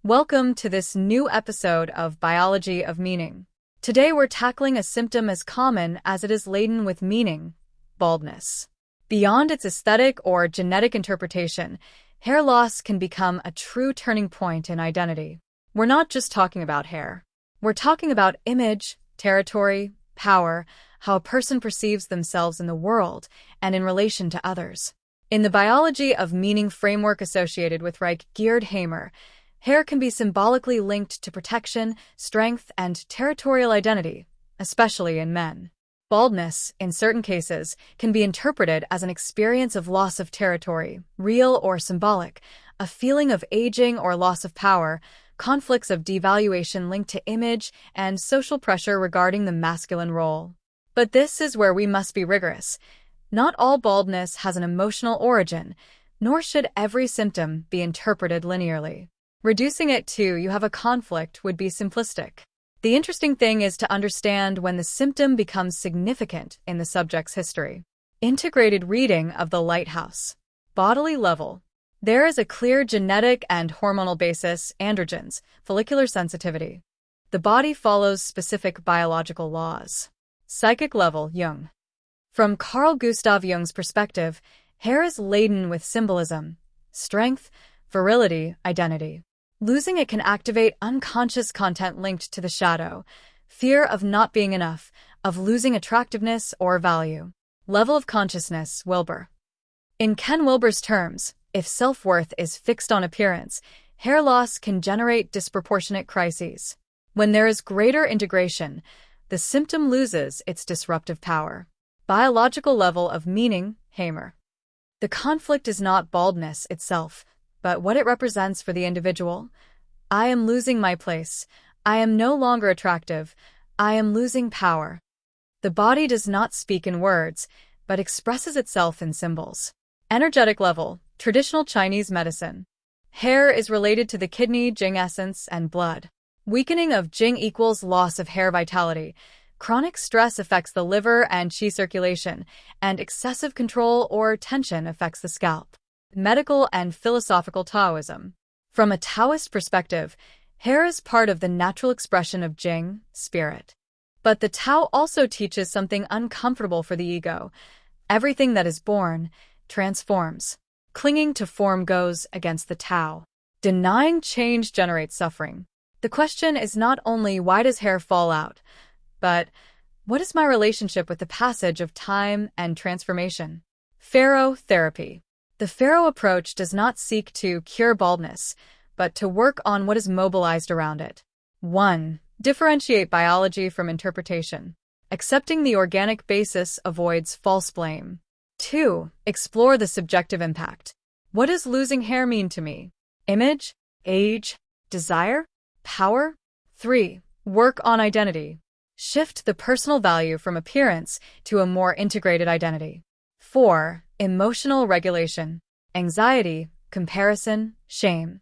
Welcome to this new episode of Biology of Meaning. Today we're tackling a symptom as common as it is laden with meaning: baldness. Beyond its aesthetic or genetic interpretation, hair loss can become a true turning point in identity. We're not just talking about hair. We're talking about image, territory, power, how a person perceives themselves in the world and in relation to others. In the Biology of Meaning framework associated with Gerd-Hamer, hair can be symbolically linked to protection, strength, and territorial identity, especially in men. Baldness, in certain cases, can be interpreted as an experience of loss of territory, real or symbolic, a feeling of aging or loss of power, conflicts of devaluation linked to image, and social pressure regarding the masculine role. But this is where we must be rigorous. Not all baldness has an emotional origin, nor should every symptom be interpreted linearly. Reducing it to "you have a conflict" would be simplistic. The interesting thing is to understand when the symptom becomes significant in the subject's history. Integrated reading of the lighthouse. Bodily level. There is a clear genetic and hormonal basis: androgens, follicular sensitivity. The body follows specific biological laws. Psychic level, Jung. From Carl Gustav Jung's perspective, hair is laden with symbolism, strength, virility, identity. Losing it can activate unconscious content linked to the shadow, fear of not being enough, of losing attractiveness or value. Level of consciousness, Wilber. In Ken Wilber's terms, if self-worth is fixed on appearance, hair loss can generate disproportionate crises. When there is greater integration, the symptom loses its disruptive power. Biological level of meaning, Hamer. The conflict is not baldness itself, but what it represents for the individual. I am losing my place. I am no longer attractive. I am losing power. The body does not speak in words, but expresses itself in symbols. Energetic level, traditional Chinese medicine. Hair is related to the kidney, Jing essence, and blood. Weakening of Jing equals loss of hair vitality. Chronic stress affects the liver and qi circulation, and excessive control or tension affects the scalp. Medical and philosophical Taoism. From a Taoist perspective, hair is part of the natural expression of Jing, spirit. But the Tao also teaches something uncomfortable for the ego. Everything that is born transforms. Clinging to form goes against the Tao. Denying change generates suffering. The question is not only why does hair fall out, but what is my relationship with the passage of time and transformation? Pharaoh therapy. The Pharaoh approach does not seek to cure baldness, but to work on what is mobilized around it. 1. Differentiate biology from interpretation. Accepting the organic basis avoids false blame. 2. Explore the subjective impact. What does losing hair mean to me? Image? Age? Desire? Power? 3. Work on identity. Shift the personal value from appearance to a more integrated identity. 4. Emotional regulation. Anxiety, comparison, shame.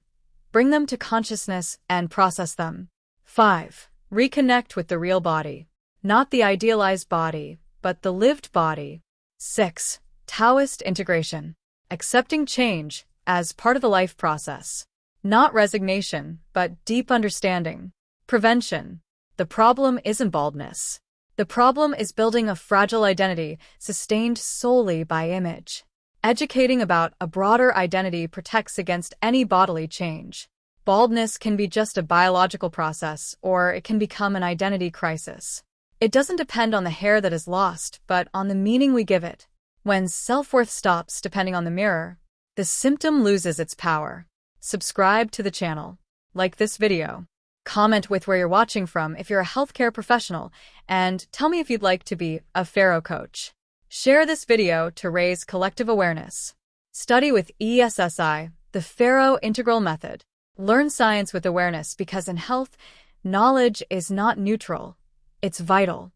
Bring them to consciousness and process them. 5. Reconnect with the real body. Not the idealized body, but the lived body. 6. Taoist integration. Accepting change as part of the life process. Not resignation, but deep understanding. Prevention. The problem isn't baldness. The problem is building a fragile identity sustained solely by image. Educating about a broader identity protects against any bodily change. Baldness can be just a biological process, or it can become an identity crisis. It doesn't depend on the hair that is lost, but on the meaning we give it. When self-worth stops depending on the mirror, the symptom loses its power. Subscribe to the channel. Like this video. Comment with where you're watching from if you're a healthcare professional, and tell me if you'd like to be a Pharaoh coach. Share this video to raise collective awareness. Study with ESSI, the Pharaoh Integral Method. Learn science with awareness, because in health, knowledge is not neutral. It's vital.